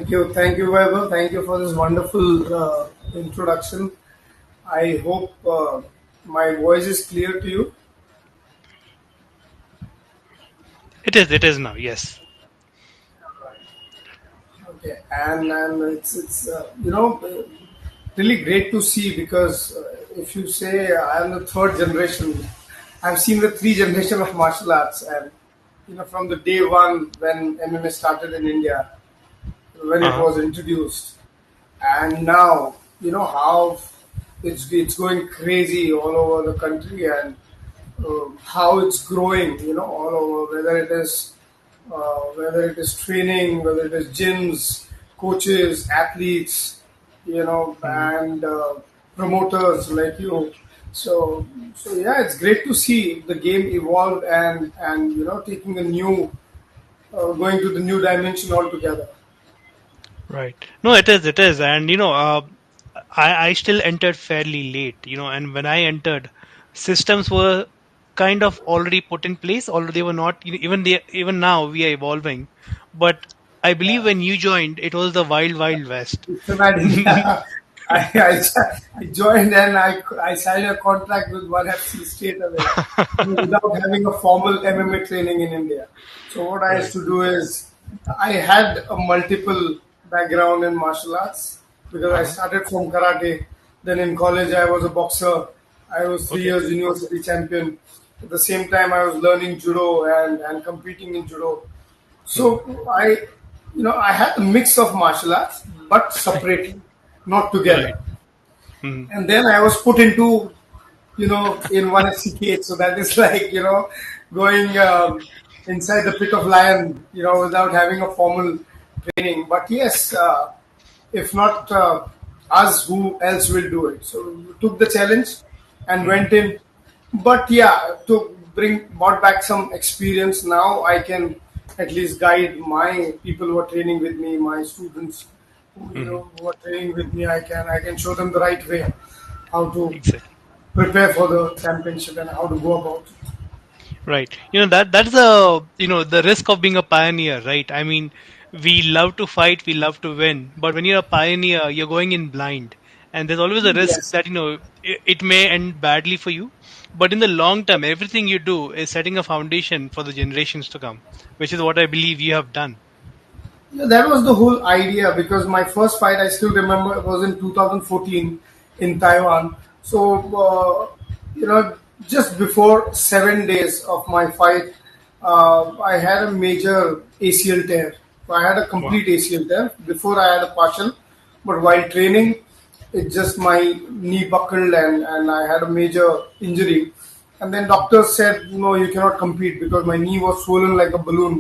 Thank you, Vaibhav. Thank you for this wonderful introduction. I hope my voice is clear to you. It is now, yes. Okay, and it's really great to see because if you say I am the third generation, I've seen the three generation of martial arts, and from the day one when MMA started in India, when it Uh-huh. was introduced, and now how it's going crazy all over the country, and how it's growing, all over, whether it is training, whether it is gyms, coaches, athletes, Mhm. and promoters like you. So yeah, it's great to see the game evolve and taking a new, going to the new dimension altogether. Right. No, it is. And I still entered fairly late, and when I entered, systems were kind of already put in place, although they were not, even now we are evolving. But I believe when you joined, it was the wild, wild west. It's about India. I joined and I signed a contract with one FC straight away without having a formal MMA training in India. So what I used Right. to do is I had a multiple background in martial arts because I Uh-huh. started from karate. Then in college I was a boxer. I was three Okay. years university champion. At the same time I was learning judo and competing in judo. Mhm. So I had a mix of martial arts, but separately, not Right. together. Mhm. And then I was put into, in one SCK. So that is like, going inside the pit of lion, without having a formal training. But yes, if not us, who else will do it? So we took the challenge and Mhm. went in. But yeah, to brought back some experience. Now I can at least guide my people who are training with me, my students Mhm. who are training with me. I can show them the right way, how to Exactly. prepare for the championship and how to go about it. Right. That's the risk of being a pioneer, right? I mean, we love to fight, we love to win, but when you're a pioneer, you're going in blind, and there's always a risk Yes. that it may end badly for you. But in the long term, everything you do is setting a foundation for the generations to come, which is what I believe you have done. Yeah, that was the whole idea because my first fight, I still remember, it was in 2014 in Taiwan. So, just before 7 days of my fight, I had a major ACL tear. So I had a Wow. complete ACL tear. Before I had a partial, but while training, it just my knee buckled and I had a major injury. And then doctors said, no, you cannot compete because my knee was swollen like a balloon.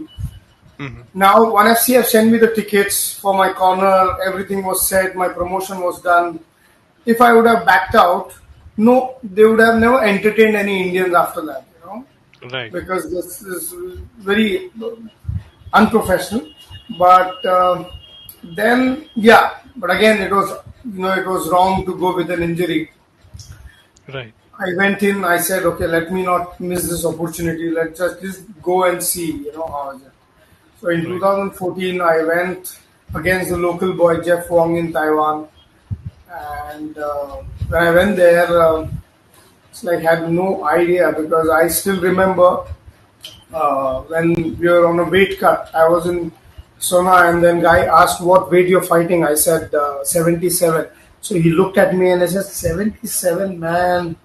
Hmm. Now, one FC have sent me the tickets for my corner. Everything was set. My promotion was done. If I would have backed out, no, they would have never entertained any Indians after that. Right. Because this is very unprofessional. But then, yeah. But again, it was wrong to go with an injury. Right. I went in. I said, okay, let me not miss this opportunity. Let's just go and see. How is it. So in Right. 2014, I went against the local boy Jeff Wong in Taiwan, and when I went there, it's like I had no idea because I still remember when we were on a weight cut. I was in Sona, and then guy asked what weight you're fighting. I said 77. So he looked at me and I said 77, man.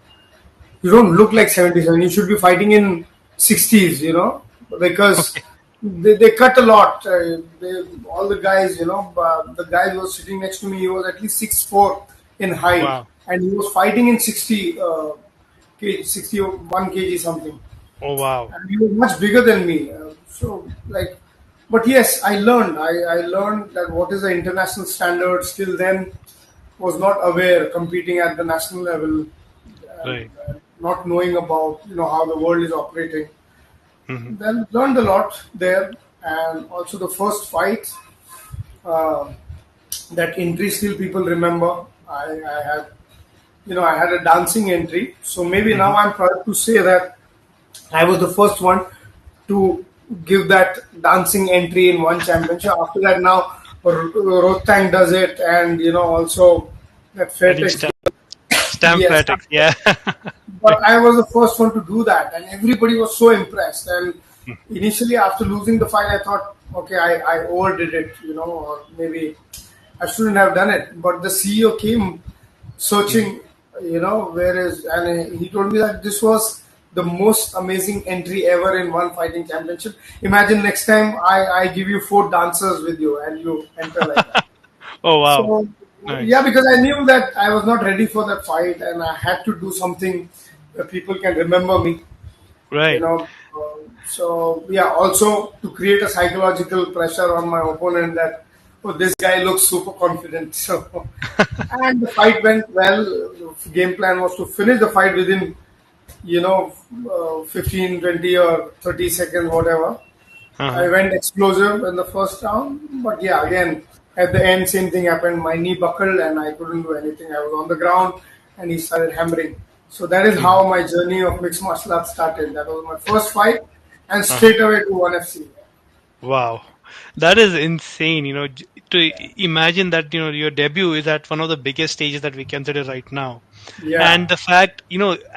You don't look like 77. You should be fighting in 60s, because Okay. they cut a lot. All the guys, the guy who was sitting next to me, he was at least 6'4" in height, Wow. and he was fighting in 60 kg, 61 kg something, Oh, wow. and he was much bigger than me. So like, but yes, I learned that what is the international standard. Still then, was not aware competing at the national level and Right. not knowing about how the world is operating. Hmm. Then learned a lot there, and also the first fight, uh, that entry still people remember. I had I had a dancing entry, so maybe now Hmm. I'm proud to say that I was the first one to give that dancing entry in one championship. After that, now or Rotang does it, and also that I think Fairtex. stamp Yes, Fairtex. Yeah. but I was the first one to do that, and everybody was so impressed. And initially, after losing the fight, I thought, okay, I overdid it, or maybe I shouldn't have done it. But the CEO came Hmm. searching, where is, and he told me that this was the most amazing entry ever in one fighting championship. Imagine next time I give you four dancers with you and you enter like that. Oh wow. So yeah, Nice. because I knew that I was not ready for that fight, and I had to do something that people can remember me. You Right. know, so yeah. Also to create a psychological pressure on my opponent that this guy looks super confident. So and the fight went well. The game plan was to finish the fight within 15, 20 or 30 seconds, whatever. I Uh-huh. went explosive in the first round, but yeah, again, at the end, same thing happened. My knee buckled and I couldn't do anything. I was on the ground and he started hammering. So that is Mhm. how my journey of mixed martial arts started. That was my first fight and Uh-huh. straight away to 1FC. Wow. That is insane, to imagine that, your debut is at one of the biggest stages that we consider right now. Yeah, And the fact,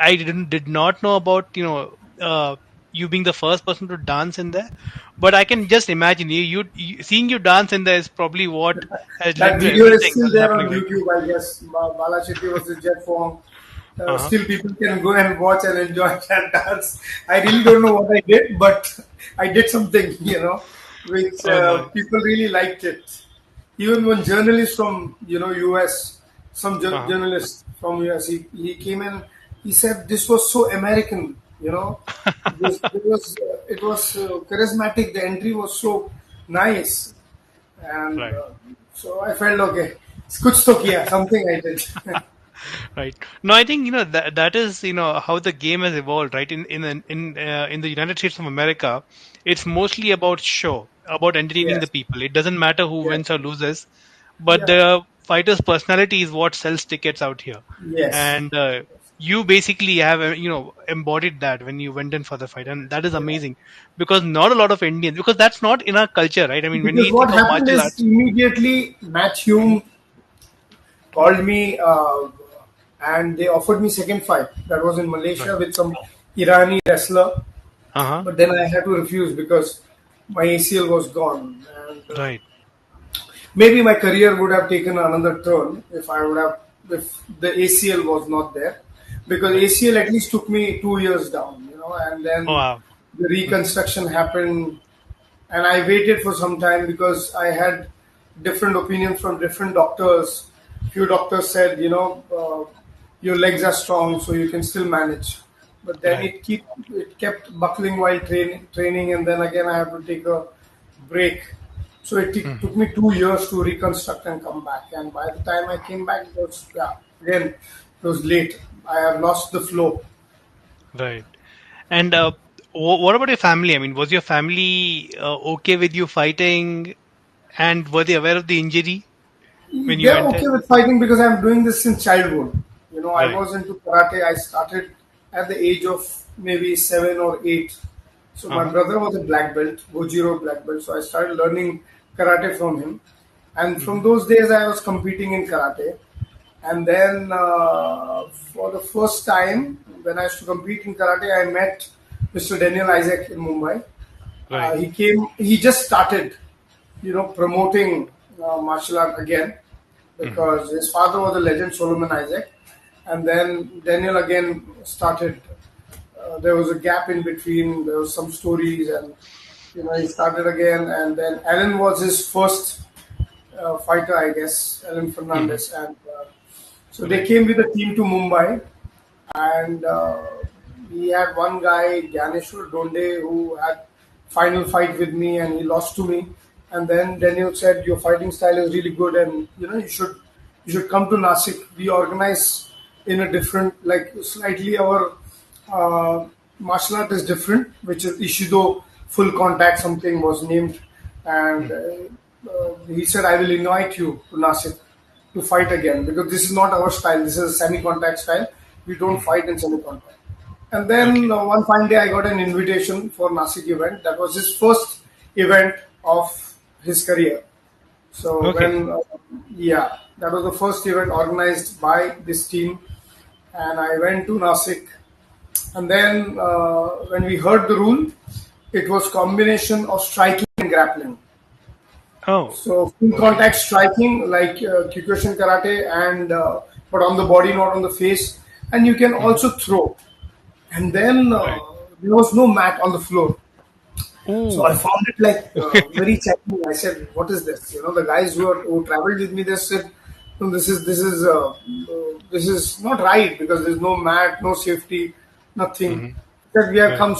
I did not know about, you being the first person to dance in there, but I can just imagine seeing you dance in there is probably what has led that to video is everything still that is there happening on right YouTube, I guess. Bala Shetty versus Jeff Wong. now. Uh-huh. Still, people can go and watch and enjoy that dance. I really don't know what I did, but I did something, which Oh, nice. people really liked it. Even when journalists from US, some Uh-huh. journalist from US, he came in, he said this was so American, it was charismatic. The entry was so nice, and Right. so I felt okay. Kuch to kiya, something I did. Right. No, I think that is how the game has evolved. Right. In the United States of America, it's mostly about show, about entertaining the Yes, people. It doesn't matter who yes, wins or loses, but yeah, the fighter's personality is what sells tickets out here. yes. And you basically have embodied that when you went in for the fight, and that is Yeah. amazing because not a lot of Indians, because that's not in our culture, right? I mean, when Because we what think of happened martial is arts. immediately Matt Hume called me and they offered me second fight. That was in Right. Malaysia with some Irani wrestler. Uh huh. But then I had to refuse because my ACL was gone. And Right. maybe my career would have taken another turn if the ACL was not there. Because Right. ACL at least took me 2 years down, and Oh then wow. the Mhm. reconstruction happened. And I waited for some time because I had different opinions from different doctors. Few doctors said, your legs are strong, so you can still manage. But then Right. it kept buckling while training, and then again I have to take a break. So it Mhm. took me 2 years to reconstruct and come back. And by the time I came back, it was again it was late. I have lost the flow. Right. And what about your family? I mean, was your family okay with you fighting, and were they aware of the injury when you They're went okay in? with fighting because I'm doing this since childhood. I Right. was into karate. I started at the age of maybe 7 or 8. So my Uh-huh. brother was a black belt, Gojiro black belt. So I started learning karate from him. And from Hmm. those days, I was competing in karate. And then for the first time, when I used to compete in karate, I met Mr. Daniel Isaac in Mumbai. Right. He came. He just started, promoting martial art again Hmm. because his father was a legend, Solomon Isaac, and then Daniel again started. There was a gap in between. There was some stories, and he started again. And then Alan was his first fighter, I guess, Alan Hmm. Fernandez, and so they Right. came with a team to Mumbai, and we had one guy, Gyaneshwar Donde, who had final fight with me, and he lost to me. And then Daniel said, "Your fighting style is really good, and you should come to Nasik. We organize in a different, like slightly our martial art is different, which is Ishido full contact. Something was named, and he said, I will invite you to Nasik to fight again because this is not our style. This is a semi-contact style. We don't Hmm. fight in semi-contact. And then Okay. one fine day, I got an invitation for Nasik event. That was his first event of his career. So Okay. when, yeah, that was the first event organized by this team, and I went to Nasik. And then when we heard the rule, it was combination of striking and grappling. Oh, So full okay. contact striking like Kyokushin karate, and but on the body, not on the face. And you can Hmm. also throw. And then Right. there was no mat on the floor. So I Oh. found it like Okay. very challenging. I said, "What is this?" The guys who traveled with me, they said, "No, this is not right because there's no mat, no safety, nothing." Hmm. That we have Right. come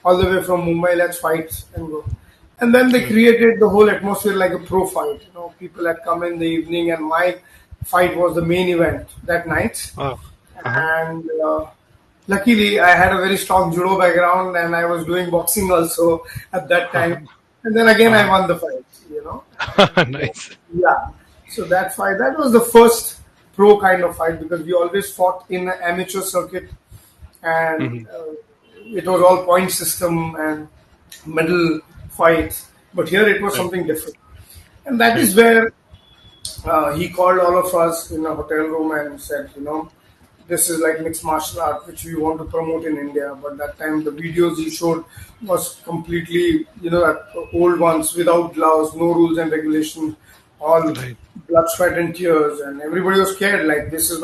all the way from Mumbai. Let's fight and go. And then they Right. created the whole atmosphere like a pro fight. People had come in the evening, and my fight was the main event that night. Oh. Uh-huh. And luckily, I had a very strong judo background, and I was doing boxing also at that Uh-huh. time. And then again, I Uh-huh. won the fight. And Nice. yeah, so that fight, that was the first pro kind of fight because we always fought in an amateur circuit, and Hmm. it was all point system and medal fights. But here it was Right. something different, and that Right. is where he called all of us in a hotel room and said, this is like mixed martial art, which we want to promote in India. But that time, the videos he showed was completely, old ones without gloves, no rules and regulations, all Right. blood, sweat, and tears, and everybody was scared. Like this is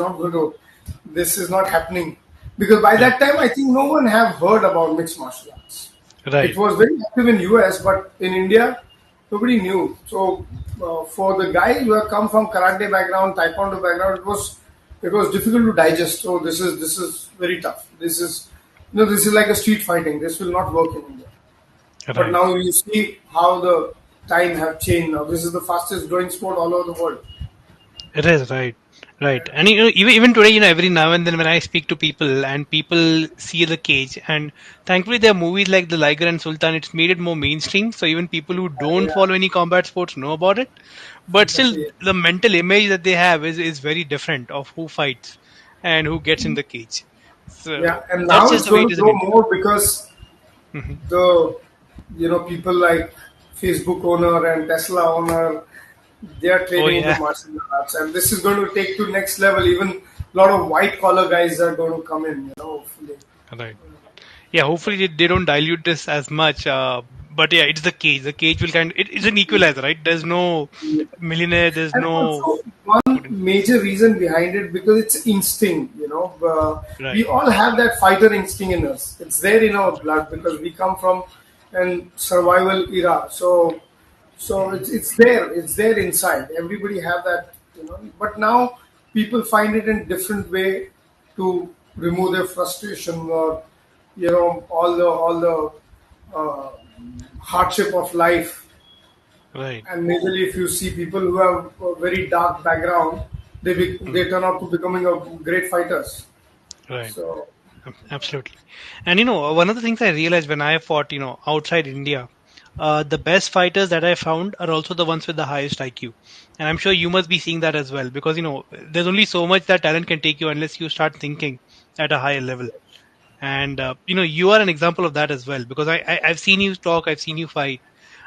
not happening, because by Right. that time, I think no one have heard about mixed martial arts. It Right. was very active in US, but in India, nobody knew. So for the guys who have come from karate background, taekwondo background, it was difficult to digest. Oh, this is very tough. This is like a street fighting. This will not work in India. But Right. now you see how the time have changed. Now this is the fastest growing sport all over the world. It is right, right, and even today, every now and then when I speak to people and people see the cage, and thankfully there are movies like The Liger and Sultan. It's made it more mainstream, so even people who don't Yeah, follow any combat sports know about it. But still, exactly. the mental image that they have is very different of who fights and who gets in the cage. Yeah, So and that's now just it's the way going it to is in grow India. more because Hmm. the people like Facebook owner and Tesla owner, they are Oh training in the yeah, martial arts, and this is going to take to next level. Even a lot of white collar guys are going to come in. Hopefully. right. Yeah, hopefully they don't dilute this as much. But yeah, it's the cage. The cage will it's an equalizer, right? There's no millionaire. There's And no also, one wouldn't- major reason behind it because it's instinct. We right, all have that fighter instinct in us. It's there in our blood because we come from an survival era. So it's there. It's there inside. Everybody have that. But now people find it in different way to remove their frustration or all the uh, hardship of life. right, And majorly, if you see people who have a very dark background, they mhm, turn out to becoming a great fighters. right. So Absolutely. And one of the things I realized when I fought, outside India, the best fighters that I found are also the ones with the highest IQ. And I'm sure you must be seeing that as well because there's only so much that talent can take you unless you start thinking at a higher level. And you are an example of that as well because I've seen you talk, I've seen you fight.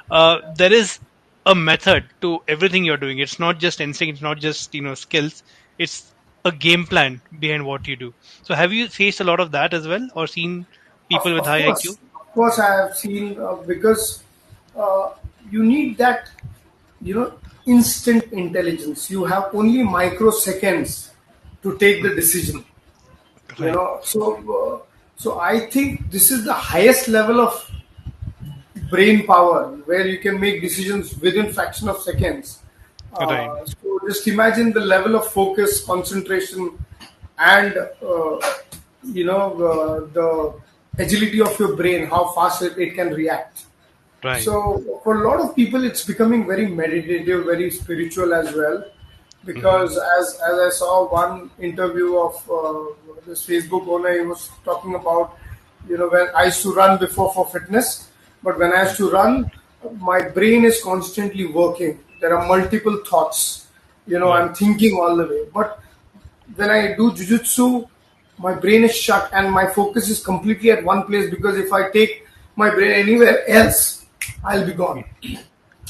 There is a method to everything you're doing. It's not just instinct, it's not just skills. It's a game plan behind what you do. So have you faced a lot of that as well, or seen people with high IQ? of course, I have seen because uh, you need that instant intelligence. You have only microseconds to take the decision. Right, So I think this is the highest level of brain power where you can make decisions within fraction of seconds. right, So just imagine the level of focus, concentration, and the agility of your brain, how fast it can react. right. So for a lot of people, it's becoming very meditative, very spiritual as well. Hmm. Because as I saw one interview of this Facebook owner, he was talking about when I used to run before for fitness, but when I used to run, my brain is constantly working. There are multiple thoughts. Right, I'm thinking all the way. But when I do jujutsu, my brain is shut and my focus is completely at one place because if I take my brain anywhere else, I'll be gone.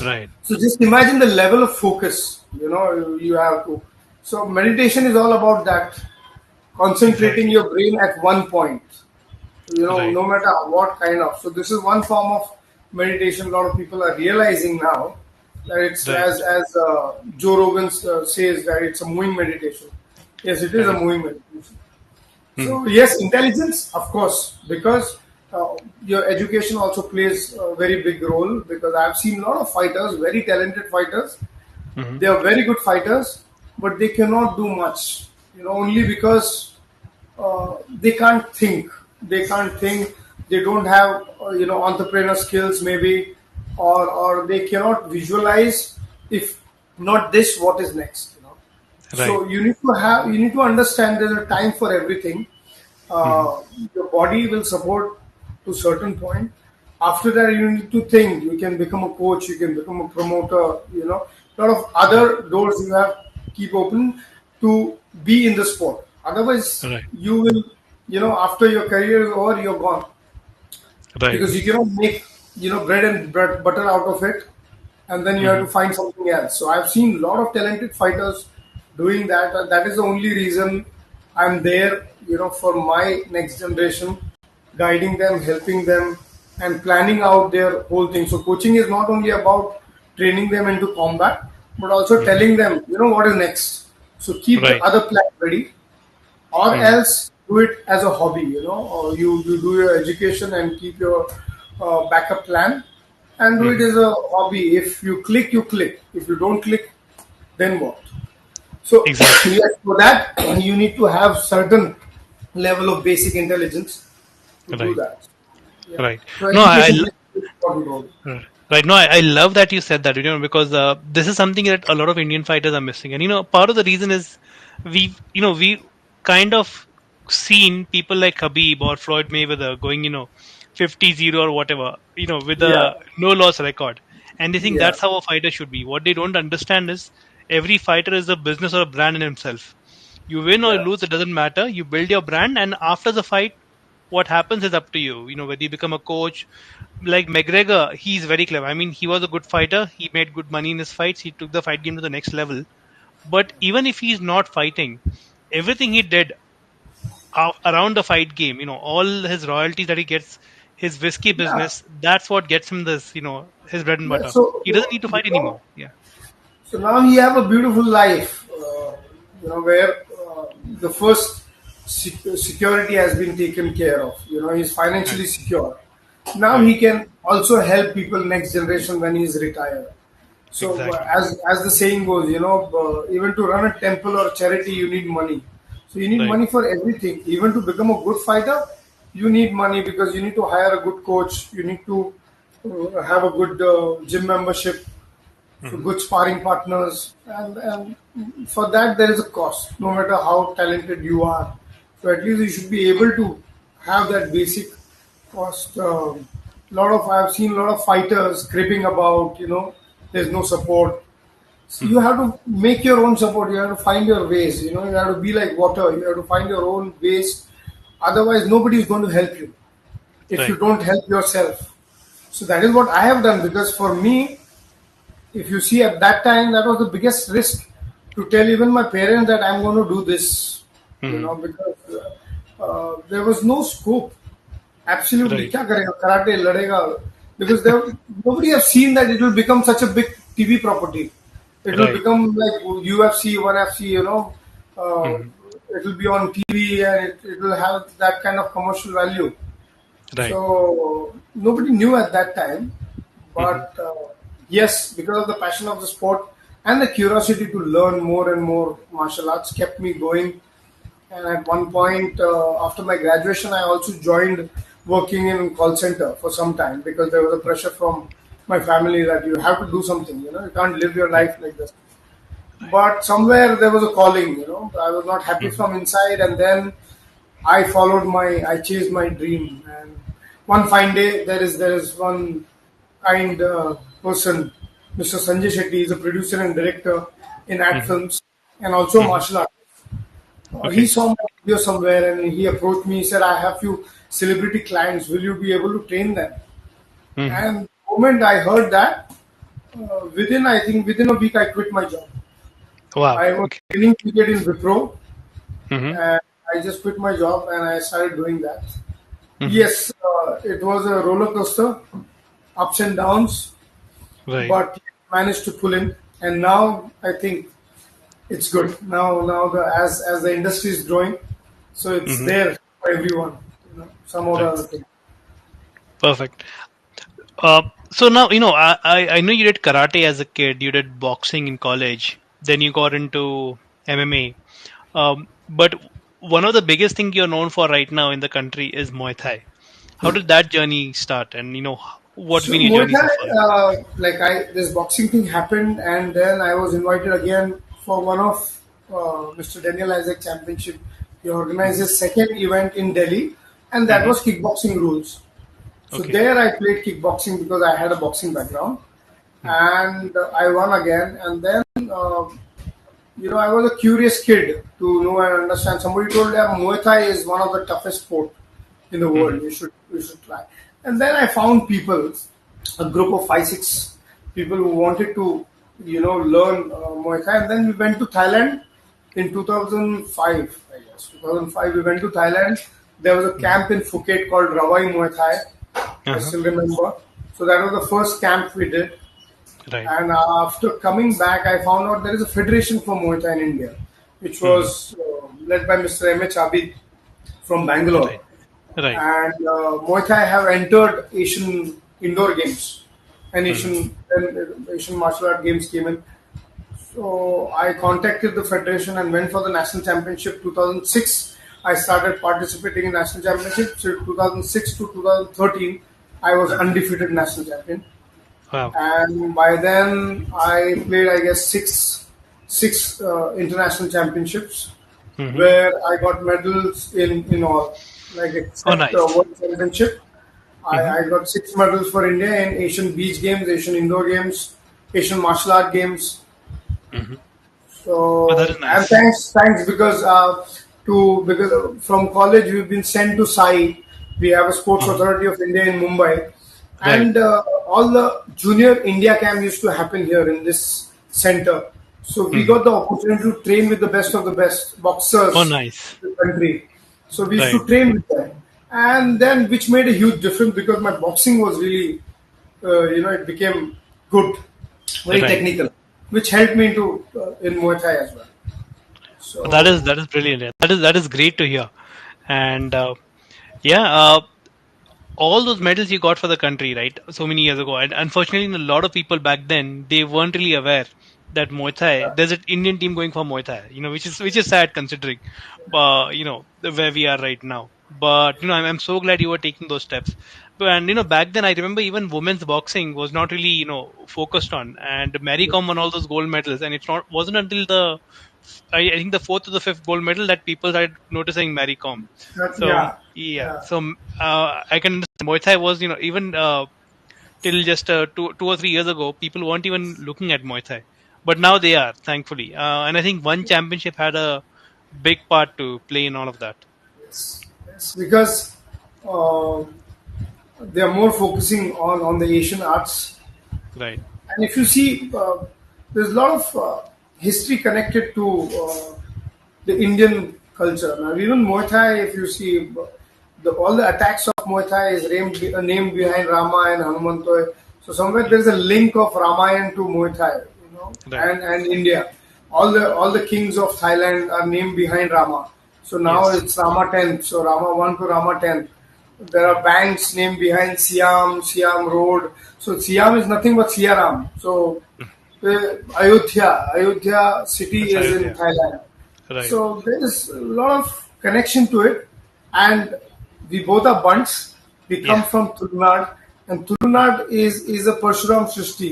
Right. So just imagine the level of focus, you have to. So meditation is all about that, concentrating Exactly. your brain at one point, Right. no matter what kind of. So this is one form of meditation. A lot of people are realizing now that it's Right. as Joe Rogan says that it's a moving meditation. Yes, it is a Right. moving meditation. Mhm. So yes, intelligence, of course, because your education also plays a very big role. Because I've seen a lot of fighters, very talented fighters. Mhm. They are very good fighters, but they cannot do much. Only because they can't think. They can't think. They don't have entrepreneur skills maybe, or they cannot visualize if not this, what is next. Right. So you need to understand there's a time for everything. Mhm. Your body will support to certain point. After that, you need to think. You can become a coach. You can become a promoter. A lot of Right. other doors you have keep open to be in the sport. Otherwise, Right. you will, after your career is over, you're gone Right. because you cannot make bread and butter out of it, and then you have to Mhm. find something else. So I've seen a lot of talented fighters doing that, and that is the only reason I'm there, for my next generation, guiding them, helping them, and planning out their whole thing. So coaching is not only about training them into combat, but also Mhm. telling them, what is next. So keep the Right. other plan ready, or Mhm. else do it as a hobby, or you do your education and keep your backup plan and do it Mhm. as a hobby. If you click, you click. If you don't click, then what? So Exactly. yes, for that you need to have certain level of basic intelligence to do Right. that. Yeah. Right. So No, education plays an important role. right. No, I love that you said that, because this is something that a lot of Indian fighters are missing. And, part of the reason is we kind of seen people like Habib or Floyd Mayweather going, 50-0 or whatever, with Yeah. a no loss record. And they think Yeah. that's how a fighter should be. What they don't understand is every fighter is a business or a brand in himself. You win or Yeah. lose, it doesn't matter. You build your brand, and after the fight, what happens is up to you. Whether you become a coach, like McGregor, he's very clever. I mean, he was a good fighter. He made good money in his fights. He took the fight game to the next level. But even if he's not fighting, everything he did around the fight game, all his royalties that he gets, his whiskey Yeah. business, that's what gets him this, his bread and Yeah. butter. He doesn't need to fight anymore. Yeah. So now he have a beautiful life, where the first security has been taken care of. He's Right. financially secure. Now Right. he can also help people next generation when he's retired. So Exactly. as the saying goes, even to run a temple or charity, you need money. So you need Right. money for everything. Even to become a good fighter, you need money because you need to hire a good coach. You need to have a good gym membership, so Hmm. good sparring partners, and for that there is a cost. No matter how talented you are, so at least you should be able to have that basic cost. Lot of I've seen a lot of fighters cribbing about. There's no support. So you Hmm. have to make your own support. You have to find your ways. You have to be like water. You have to find your own ways. Otherwise, nobody is going to help you if you Right. don't help yourself. So that is what I have done, because for me, if you see at that time, that was the biggest risk to tell even my parents that I'm going to do this, Hmm. because there was no scope. Absolutely, Right. क्या करेगा karate लड़ेगा, because there nobody have seen that it will become such a big TV property. It will Right. become like UFC, ONE FC, uh, Hmm. it will be on TV and it will have that kind of commercial value. Right. So nobody knew at that time, Hmm. but yes, because of the passion of the sport and the curiosity to learn more and more martial arts kept me going. And at one point, after my graduation, I also joined working in call center for some time because there was a pressure from my family that you have to do something. You can't live your life like this. But somewhere there was a calling. I was not happy Hmm. from inside, and then I chased my dream. And one fine day, there is one kind person, Mr. Sanjay Shetty, is a producer and director in ad Hmm. films and also Hmm. martial arts. He Okay. saw my video somewhere and he approached me. He said, "I have few celebrity clients. Will you be able to train them?" Hmm. And the moment I heard that, I think within a week, I quit my job. Wow. I was Okay. training period in Wipro, Mm-hmm. and I just quit my job and I started doing that. Mm-hmm. Yes, it was a roller coaster, ups and downs, Right. but managed to pull in. And now I think it's good. Now as the industry is growing, so it's Mm-hmm. there for everyone. Some or the Right. other thing. Perfect. Uh, so now, I know you did karate as a kid, you did boxing in college, then you got into MMA. But one of the biggest thing you're known for right now in the country is Muay Thai. How did that journey start? And what's So been your Muay journey Thai, so far? like this boxing thing happened, and then I was invited again for one of Mr. Daniel Isaac Championship. He organized Hmm. his second event in Delhi, and that Hmm. was kickboxing rules. So Okay. there I played kickboxing because I had a boxing background, Hmm. and I won again. And then I was a curious kid to know and understand. Somebody told me Muay Thai is one of the toughest sport in the Hmm. world. You should try. And then I found people, a group of 5 6 people who wanted to learn Muay Thai. And then we went to Thailand in 2005. I guess 2005 we went to Thailand. There was a Hmm. camp in Phuket called Rawai Muay Thai. I Uh-huh. still remember. So that was the first camp we did. Right. And after coming back, I found out there is a federation for Muay Thai in India, which Hmm. was led by Mr. M. H. Abid from Bangalore. Right. Right. And Muay Thai have entered Asian indoor games, and Hmm. Asian martial art games came in. So I contacted the federation and went for the national championship 2006. I started participating in national championship. So 2006 to 2013, I was Hmm. undefeated national champion. Wow. And by then I played, I guess, six international championships Hmm. where I got medals in all, like Oh, except nice. World Championship. I, Hmm. I got 6 medals for India in Asian Beach Games, Asian Indoor Games, Asian Martial Art Games. Hmm. Oh, that is So and nice. thanks because from college we've been sent to SAI. We have a Sports Hmm. Authority of India in Mumbai, Right. and all the junior India camp used to happen here in this center. So we Hmm. got the opportunity to train with the best of the best Oh, boxers nice. in the country. So we used Right. to train with them, and then which made a huge difference because my boxing was really, it became good, very Right. technical, which helped me into in Muay Thai as well. So That is brilliant. Yeah. That is great to hear. And yeah, all those medals you got for the country, right? So many years ago, and unfortunately, a lot of people back then they weren't really aware that Muay Thai. There's an Indian team going for Muay Thai, which is sad considering, where we are right now. But I'm so glad you were taking those steps. But and back then I remember even women's boxing was not really focused on, and Mary Kom won all those gold medals, and it's not wasn't until I think the fourth or the fifth gold medal that people started noticing Mary Kom. So yeah, yeah, yeah. so I can understand. Muay Thai was even till just 2 or 3 years ago, people weren't even looking at Muay Thai, but now they are, thankfully. And I think one championship had a big part to play in all of that. Yes, yes. Because uh, they are more focusing on the Asian arts. Right. And if you see, there's a lot of history connected to the Indian culture. Now, even Muay Thai, if you see, all the attacks of Muay Thai is named behind Rama and Hanumantoy. So somewhere Mm. there's a link of Ramayana to Muay Thai, Right. and India. All the kings of Thailand are named behind Rama. So now Yes. it's Rama 10th. So Rama 1 to Rama 10th. There are banks named behind Siam Road. So Siam is nothing but Siaram. So Ayodhya city That's is in Ayodhya. Thailand. Right. So there is a lot of connection to it, and we both are bunts. We come Yeah. from Tulnad, and Tulnad is a Parshuram Srishti.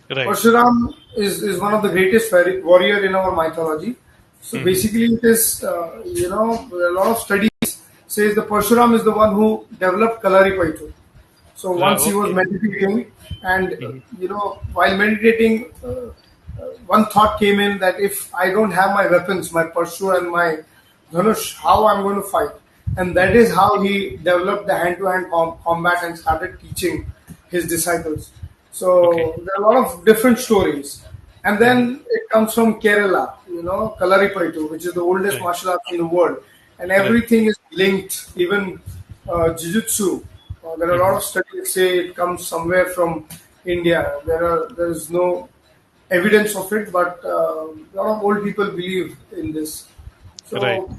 Right. Parshuram is one of the greatest warrior in our mythology. So Hmm. basically, it is a lot of studies says the Parshuram is the one who developed Kalari Paitu. So Wow. once he was Okay. meditating, and Hmm. while meditating, one thought came in that if I don't have my weapons, my Parshu and my Dhanush, how I'm going to fight? And that Hmm. is how he developed the hand-to-hand combat and started teaching his disciples. Okay. So there are a lot of different stories. And Hmm. then it comes from Kerala, Kalaripayattu, which is the oldest Right. martial arts in the world. And Right. everything is linked, even Jiu-Jitsu. There are a lot Hmm. of studies say it comes somewhere from India. There is no evidence of it, but a lot of old people believe in this. Right. So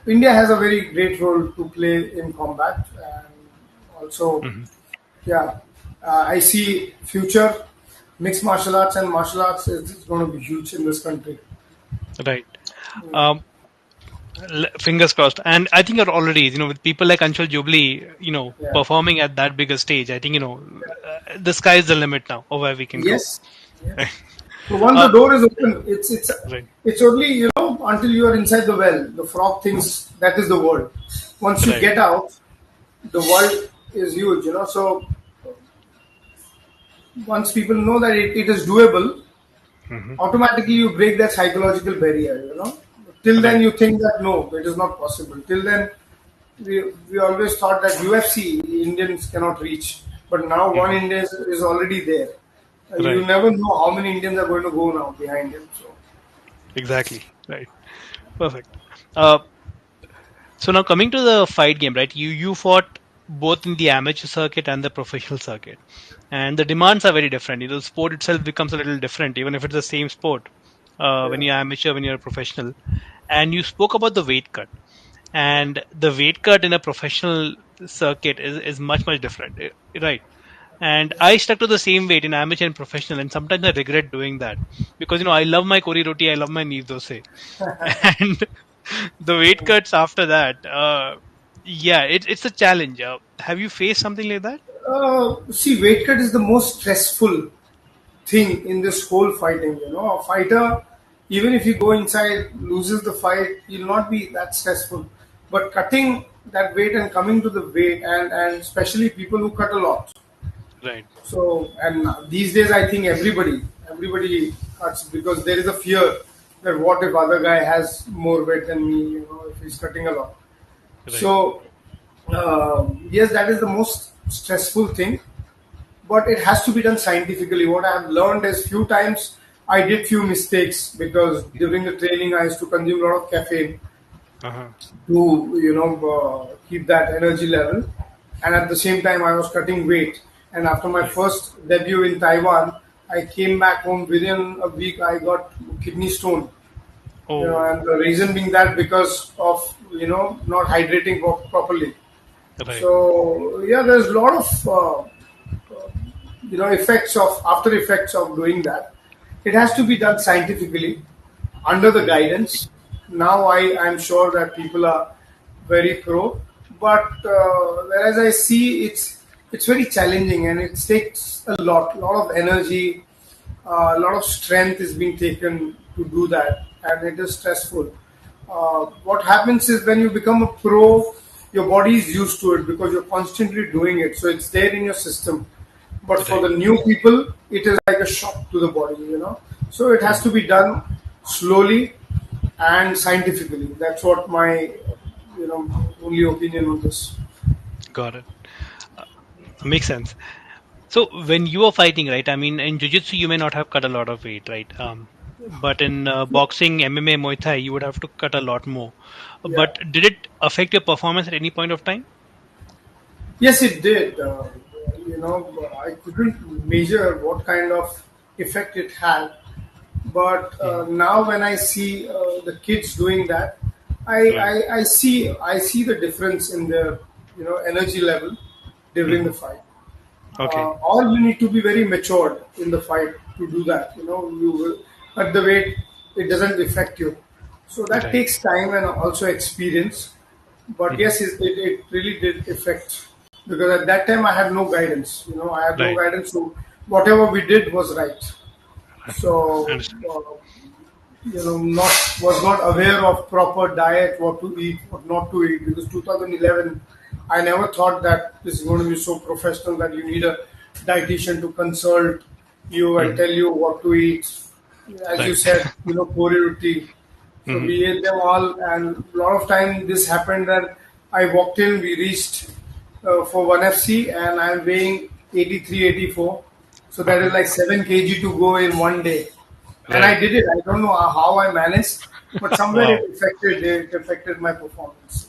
India has a very great role to play in combat, and also, Hmm. yeah, I see future mixed martial arts and martial arts is going to be huge in this country. Right. Um, Fingers crossed. And I think you're already, with people like Anshul Jubilee, Yeah. performing at that bigger stage, I think, the sky is the limit now of where we can go. Yes. Right. Yes. So once the Uh, door is open, right. it's only until you are inside the well. The frog thinks that is the world. Once you Right. get out, the world is huge. So once people know that it is doable, Hmm. automatically you break that psychological barrier. Till then Right. you think that no, it is not possible. Till then we always thought that UFC Indians cannot reach, but now one Hmm. Indian is already there. You Right. never know how many Indians are going to go now behind him. So Exactly. Right. Perfect. Uh, so now coming to the fight game, right? You fought both in the amateur circuit and the professional circuit, and the demands are very different. The sport itself becomes a little different, even if it's the same sport. When yeah, you're amateur, when you're a professional, and you spoke about the weight cut, and the weight cut in a professional circuit is much different, right? And I stuck to the same weight in amateur and professional, and sometimes I regret doing that because I love my kori roti, I love my neer dosa, and the weight cuts after that. Yeah, it's a challenge. Have you faced something like that? see, weight cut is the most stressful thing in this whole fighting. A fighter, even if you go inside, loses the fight, you'll not be that stressful. But cutting that weight and coming to the weight, and especially people who cut a lot. Right. So, and these days, I think everybody cuts because there is a fear that what if other guy has more weight than me, if he's cutting a lot. Right. So, yes, that is the most stressful thing, but it has to be done scientifically. What I have learned is few times I did few mistakes because during the training I used to consume a lot of caffeine Uh-huh. to keep that energy level, and at the same time I was cutting weight. And after my Right. first debut in Taiwan, I came back home within a week. I got kidney stone. Oh. And the reason being that because of not hydrating properly. Right. So yeah, there's a lot of effects of after effects of doing that. It has to be done scientifically under the Mhm. guidance. Now I'm sure that people are very pro, but whereas I see it's very challenging and it takes a lot of energy, a lot of strength is being taken to do that, and it is stressful. What happens is when you become a pro, your body is used to it because you're constantly doing it, so it's there in your system. But for Right. the new people, it is like a shock to the body. So it has Mhm. to be done slowly and scientifically. That's what my only opinion on this. Got it. Makes sense. So when you are fighting, right? I mean, in jiu-jitsu, you may not have cut a lot of weight, right? But in boxing, MMA, Muay Thai, you would have to cut a lot more. Yeah. But did it affect your performance at any point of time? Yes, it did. I couldn't measure what kind of effect it had, but Mhm. now when I see the kids doing that, Right. I see the difference in their energy level during Hmm. the fight. Okay. Or you need to be very matured in the fight to do that. You will at the weight it doesn't affect you, so that Right. takes time and also experience. But Hmm. yes, it really did affect because at that time I had no guidance. I had no Right. guidance, so whatever we did was right. So Understood. not was not aware of proper diet, what to eat, what not to eat. Because 2011, I never thought that this is going to be so professional that you need a dietitian to consult you and Hmm. tell you what to eat. As you Right. said, kori roti. So Hmm. we ate them all, and a lot of time this happened that I walked in, we reached for 1FC, and I'm weighing 83, 84. So that is like 7 kg to go in one day. And I Right. did it. I don't know how I managed, but somewhere Wow. it affected my performance.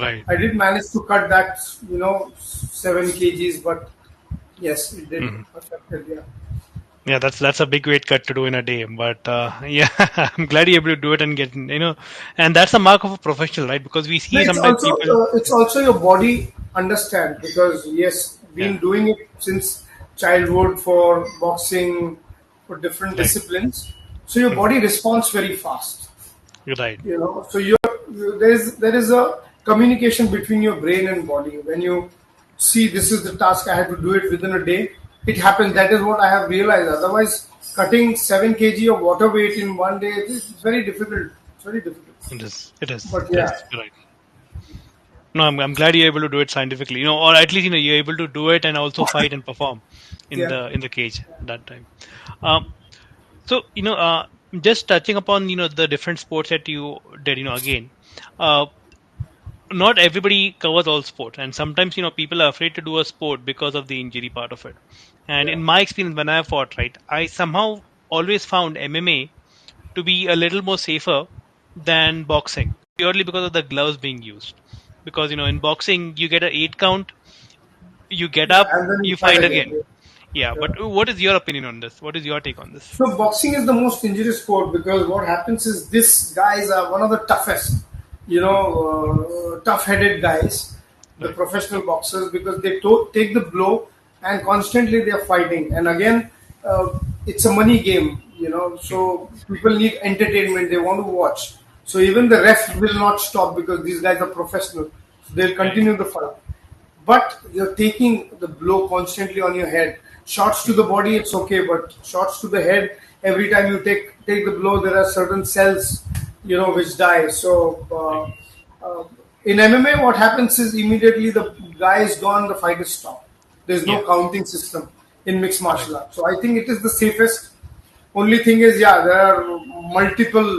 Right. I did manage to cut that, 7 kgs, but yes, it did Mhm. affected. Yeah. Yeah, that's a big weight cut to do in a day. But yeah, I'm glad you're able to do it and get, and that's a mark of a professional, right? Because we No, see sometimes people. it's also your body understand, because yes, Yeah. been doing it since childhood for boxing, for different Right. disciplines, so your Mhm. body responds very fast. You're right. So there is a communication between your brain and body. When you see this is the task, I have to do it within a day, it happens. That is what I have realized. Otherwise, cutting 7 kg of water weight in one day is very difficult. It's very difficult. It is. It is. But It yeah, is. You're right. No, I'm glad you're able to do it scientifically, or at least you're able to do it and also fight and perform in yeah. the cage at that time. Um, so just touching upon the different sports that you did, again, uh, not everybody covers all sports, and sometimes people are afraid to do a sport because of the injury part of it. And Yeah. in my experience, when I fought, right, I somehow always found MMA to be a little more safer than boxing, purely because of the gloves being used. Because in boxing you get an 8 count, you get Yeah, up, and then you you fight fight again. again. Yeah. Yeah, Yeah. but what is your opinion on this? What is your take on this? So boxing is the most injurious sport, because what happens is these guys are one of the toughest, Hmm. tough-headed guys, the Right. professional boxers, because they take the blow and constantly they are fighting. And again, it's a money game, Hmm. So people need entertainment. They want to watch. So even the ref will not stop, because these guys are professional. So they'll Right. continue the fight, but you're taking the blow constantly on your head. Shots to Hmm. the body, it's okay, but shots to the head, every time you take the blow, there are certain cells, which die. So Right. in MMA, what happens is immediately the guy is gone, the fight is stopped. There's Yeah. no counting system in mixed Right. martial arts. So I think it is the safest. Only thing is, yeah, there are multiple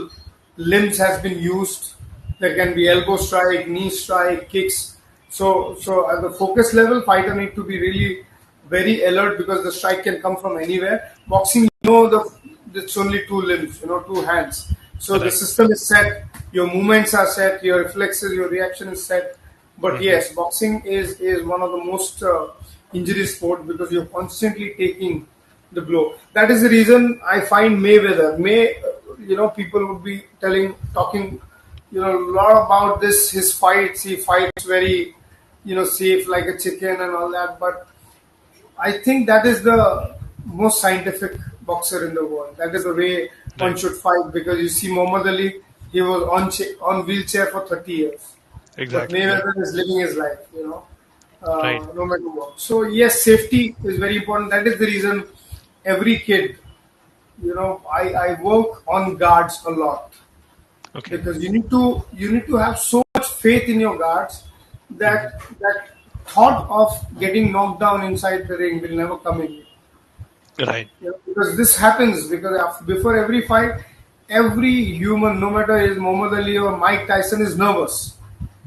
limbs has been used. There can be elbow strike, knee strike, kicks. So at the focus level, fighter need to be really very alert, because the strike can come from anywhere. Boxing, it's only two limbs, two hands. So the Right. system is set, your movements are set, your reflexes, your reaction is set. But Hmm. yes, boxing is one of the most injury sport, because you're constantly taking the blow. That is the reason I find Mayweather. People would be talking, a lot about this. His fights, he fights very, safe like a chicken and all that. But I think that is the most scientific boxer in the world. That is the way one Right. should fight, because you see Muhammad Ali, he was on wheelchair for 30 years, but Exactly. Right. Mayweather is living his life, Right. no matter what. So yes, safety is very important. That is the reason every kid, I work on guards a lot, Okay. because you need to have so much faith in your guards Hmm. that thought of getting knocked down inside the ring will never come in. Right. Because this happens, because before every fight, every human, no matter is Muhammad Ali or Mike Tyson, is nervous,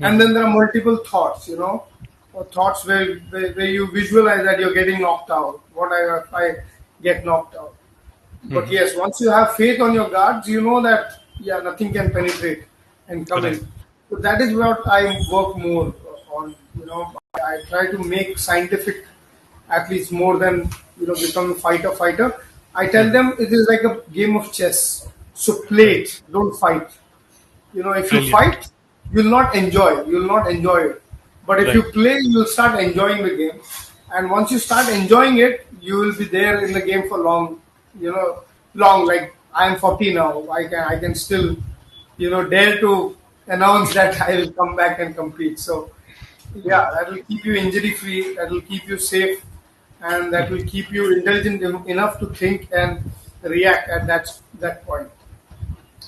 and Hmm. then there are multiple thoughts, or thoughts where you visualize that you're getting knocked out. What if I get knocked out? But Hmm. yes, once you have faith on your guards, you know that yeah, nothing can penetrate and come Right. in. So that is what I work more on. I try to make scientific athletes more than become a fighter. I tell Hmm. them it is like a game of chess. So play Right. it, don't fight. If you Brilliant. fight, you'll not enjoy it. But if you Right. play, you'll start enjoying the game. And once you start enjoying it, you will be there in the game for long. Long. Like I am 40 now, I can still, dare to announce that I will come back and compete. So yeah, Right. that will keep you injury free. That will keep you safe, and that will Hmm. keep you intelligent enough to think and react at that point.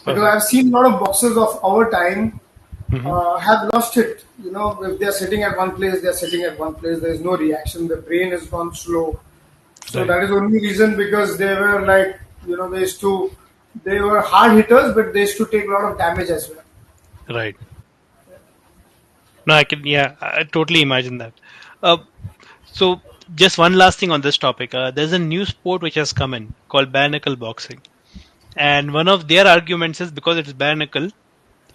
Because Perfect. I've seen a lot of boxers of our time Hmm. have lost it. If they're sitting at one place, they're sitting at one place. There is no reaction. The brain has gone slow. So Right. that is the only reason, because they were like, they were hard hitters, but they used to take a lot of damage as well. Right. No, I can. Yeah, I totally imagine that. Uh, so Just one last thing on this topic. There's a new sport which has come in called bare knuckle boxing, and one of their arguments is because it is bare knuckle,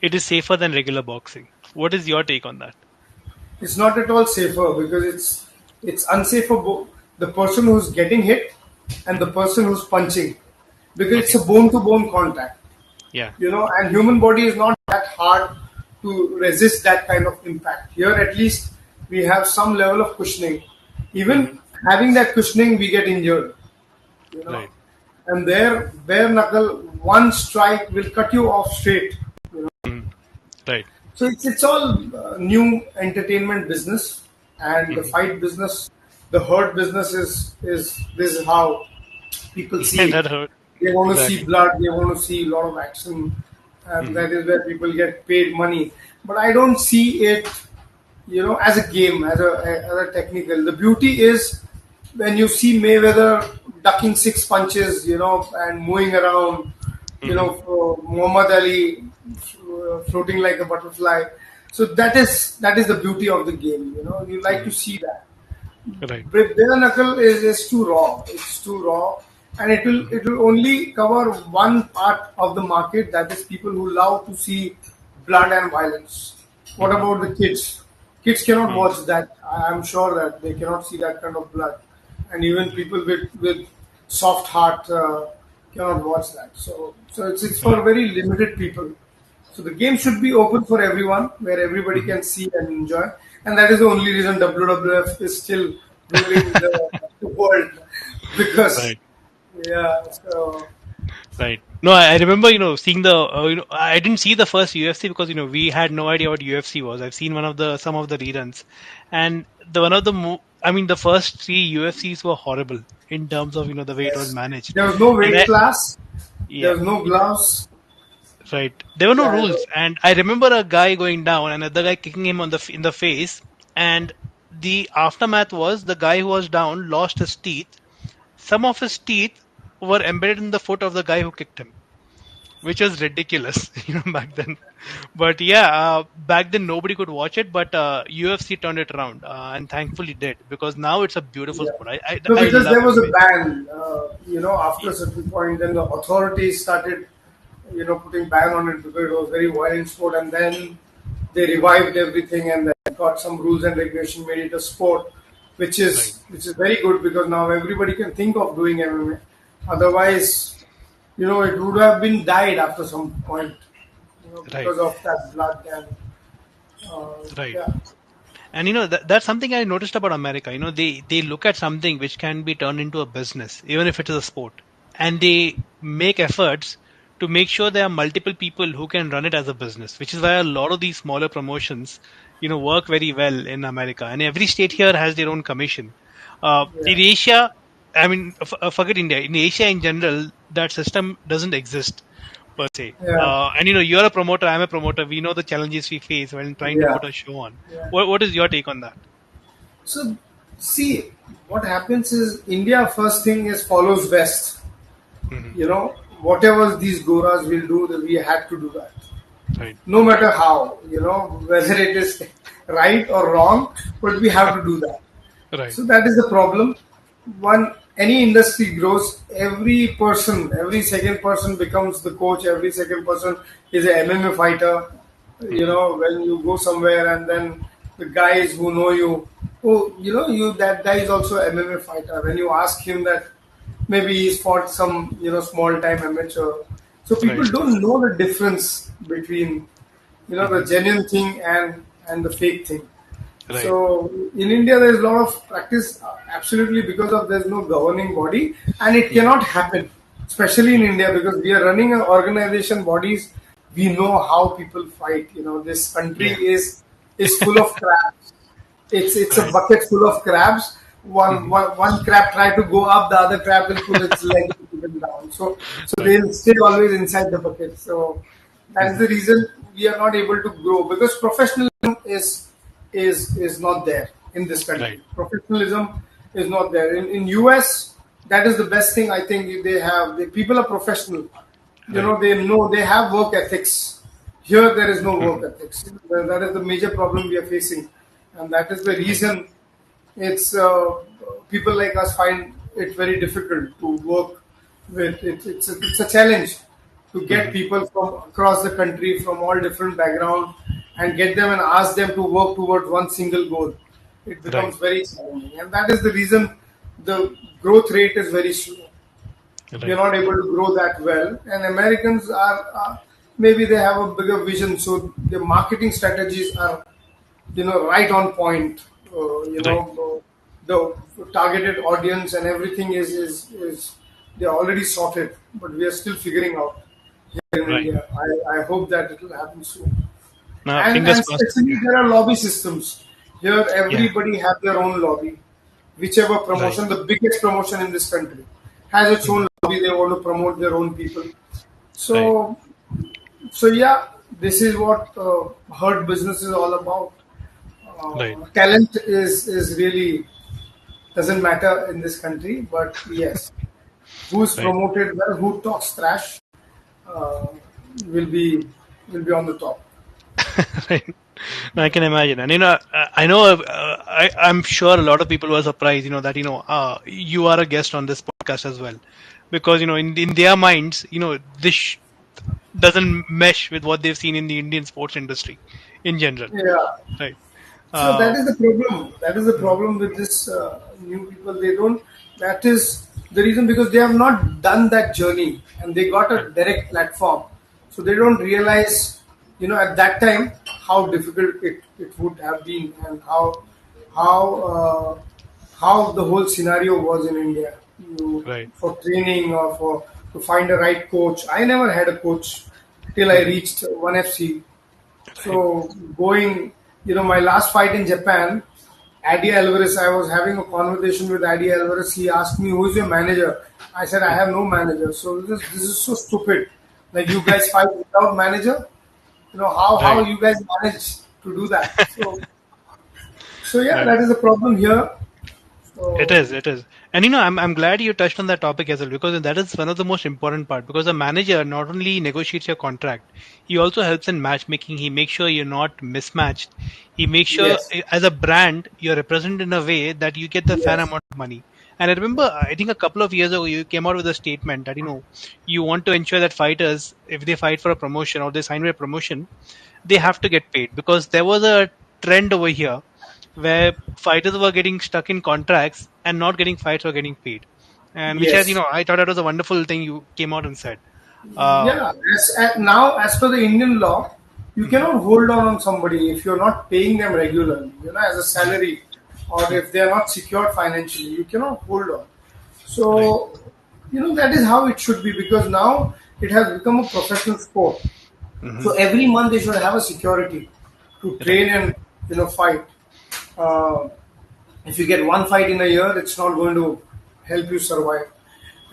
it is safer than regular boxing. What is your take on that? It's not at all safer because it's unsafe for both the person who's getting hit and the Hmm. person who's punching, because it's Okay. a bone to bone contact. Yeah. And human body is not that hard to resist that kind of impact. Here at least we have some level of cushioning. Hmm. Even having that cushioning, we get injured. You know, Right. and there bare knuckle, one strike will cut you off straight. Hmm. Right. So it's all new entertainment business, and the Hmm. fight business, the hurt business is this is how people see Yeah, it. that hurt. They want to see Exactly. blood, they want to see a lot of action, and Hmm. that is where people get paid money. But I don't see it, as a game, as a technical. The beauty is when you see Mayweather ducking six punches, and moving around, Hmm. Muhammad Ali floating like a butterfly. So that is the beauty of the game. You like to Hmm. see that. Right. Bare knuckle is too raw. It's too raw, and it will Hmm. it will only cover one part of the market. That is people who love to see blood and violence. What Hmm. about the kids? Kids cannot Hmm. watch that. I'm sure that they cannot see that kind of blood, and even people with soft heart cannot watch that. So it's for Right. very limited people. So the game should be open for everyone, where everybody Hmm. can see and enjoy, and that is the only reason WWF is still ruling the world. Because Right. yeah, so Right. No, I remember, seeing the, I didn't see the first UFC because, we had no idea what UFC was. I've seen some of the reruns, and the first three UFCs were horrible in terms of, the way it was yes, managed, there was no and weight class, there yeah, was no gloves. right. There were no Yeah, rules, and I remember a guy going down and another guy kicking him in the face, and the aftermath was the guy who was down lost his teeth. Some of his teeth were embedded in the foot of the guy who kicked him, which was ridiculous, back then. But yeah, back then nobody could watch it, but UFC turned it around, and thankfully did, because now it's a beautiful yeah. sport. No, I because love there was a MMA. ban, after Yeah. a certain point, then the authorities started, putting ban on it because it was very violent sport, and then they revived everything and then got some rules and regulation, made it a sport, which Right. is which is very good because now everybody can think of doing MMA. Otherwise, it would have been died after some point, Right. because of that blood and Right. yeah, And that's something I noticed about America. They look at something which can be turned into a business, even if it is a sport, and they make efforts to make sure there are multiple people who can run it as a business, which is why a lot of these smaller promotions, work very well in America. And every state here has their own commission. yeah, In Asia, forget India. In Asia in general, that system doesn't exist per se. yeah, And you're a promoter, I'm a promoter. We know the challenges we face when trying to yeah, put a show on. yeah. What is your take on that? So see, what happens is India first thing is follows West. Hmm. Whatever these goras will do, that we had to do that. Right. No matter how, whether it is right or wrong, but we have to do that. Right. So that is the problem. One Any industry grows, every second person becomes the coach. Every second person is a MMA fighter. Hmm. When you go somewhere and then the guys who know you, oh, you that guy is also a MMA fighter. When you ask him that, maybe he's fought some small time amateur. So people Right. don't know the difference between the Hmm. genuine thing and the fake thing. Right. So in India, there is a lot of practice, absolutely, because of there's no governing body, and it Hmm. cannot happen, especially in India, because we are running an organization bodies. We know how people fight. This country Yeah. is full of crabs. It's a Right. bucket full of crabs. One, Hmm. one, one crab try to go up, the other crab will pull its leg and put it down. So Right. they'll stay always inside the bucket. So that's Hmm. the reason we are not able to grow, because professionalism is not there in this Right. country. Professionalism is not there. In US, that is the best thing I think they have. The people are professional. Right. They know they have work ethics. Here, there is no Hmm. work ethics. That is the major problem we are facing, and that is the Right. reason. It's people like us find it very difficult to work with. It's a challenge to get Hmm. people from across the country from all different backgrounds and get them and ask them to work towards one single goal. It Right. becomes very challenging, and that is the reason the growth rate is very slow. We are Right. not able to grow that well, and Americans are maybe they have a bigger vision, so the marketing strategies are right on point. Right. The targeted audience and everything is they're already sorted, but we are still figuring out here in Right. India. I hope that it will happen soon. Now, And fingers crossed. especially there are lobby systems. Here Yeah. everybody have their own lobby. Whichever Right. promotion, the biggest promotion in this country, has its Mhm. own lobby. They want to promote their own people. Right. So yeah, this is what herd business is all about. Right. Talent is really doesn't matter in this country, but yes, who's Right. promoted well, who talks trash, uh, will be will be on the top. Right. No, I can imagine, and I know, I'm sure a lot of people were surprised, that you are a guest on this podcast as well, because in their minds, this doesn't mesh with what they've seen in the Indian sports industry in general, Yeah. right? So that Uh, is the problem. That is the mhm. problem with this new people. They don't. That is the reason because they have not done that journey and they got Right. a direct platform. So they don't realize, at that time how difficult it would have been and how how the whole scenario was in India. Right. For training or for to find a right coach. I never had a coach till I Mhm. reached one FC. Right. So going, my last fight in Japan, Adi Alvarez, I was having a conversation with Adi Alvarez. He asked me, "Who's your manager?" I said, "I have no manager." So this is so stupid. Like you guys fight without manager. How Right. you guys manage to do that? So yeah, Right. that is the problem here. It So is, it is. And I'm glad you touched on that topic as well, because that is one of the most important part, because a manager not only negotiates your contract, he also helps in matchmaking. He makes sure you're not mismatched. He makes sure, yes, as a brand, you're represented in a way that you get the fan yes, amount of money. And I remember, I think a couple of years ago, you came out with a statement that you want to ensure that fighters, if they fight for a promotion or they sign for a promotion, they have to get paid, because there was a trend over here where fighters were getting stuck in contracts and not getting fights or getting paid, and which has, yes. I thought that was a wonderful thing you came out and said. uh, Yeah, now as per the Indian law, you mhm. cannot hold on somebody if you're not paying them regularly, as a Right. salary, or if they are not secured financially, you cannot hold on. Right. So, that is how it should be because now it has become a professional sport. Hmm. So every month they should have a security to Right. train and fight. Uh, if you get one fight in a year, it's not going to help you survive.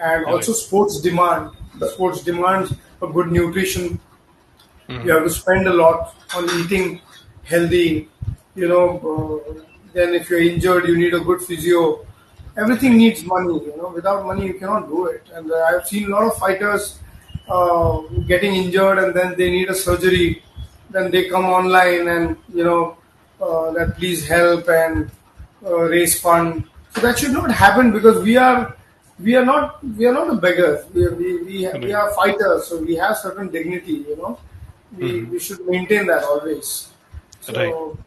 And Right. also sports demand. The sports demands a good nutrition. You Hmm. have to spend a lot on eating healthy. Then if you're injured, you need a good physio. Everything Right. needs money. Without money you cannot do it. And I've seen a lot of fighters getting injured and then they need a surgery. Then they come online and that please help and raise fund. So that should not happen because we are not a beggars. We Right. are fighters, so we have certain dignity. We Hmm. we should maintain that always. Right. So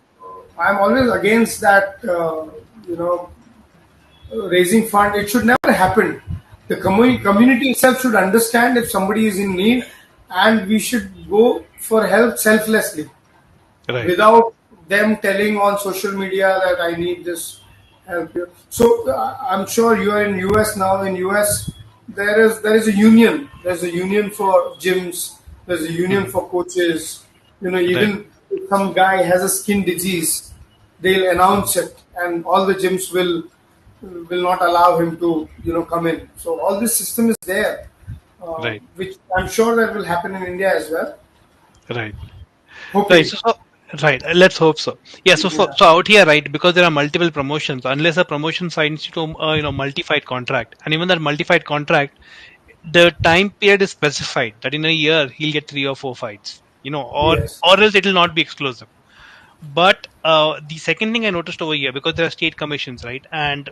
I'm always against that. You know, raising fund. It should never happen. The community itself should understand if somebody is in need, and we should go for help selflessly Right. without them telling on social media that I need this help here. So I'm sure you are in US now. In US, there is a union. There's a union for gyms. There's a union Hmm. for coaches. Right. Even if some guy has a skin disease, they'll announce it, and all the gyms will not allow him to come in. So all this system is there, Right. which I'm sure that will happen in India as well. Right. Right. Hoping. Right. Let's hope so. Yeah. So Yeah. so out here, right, because there are multiple promotions, unless a promotion signs you to multi-fight contract, and even that multi-fight contract, the time period is specified that in a year he'll get 3 or 4 fights, or Yes. or else it will not be exclusive. But the second thing I noticed over here, because there are state commissions, right? And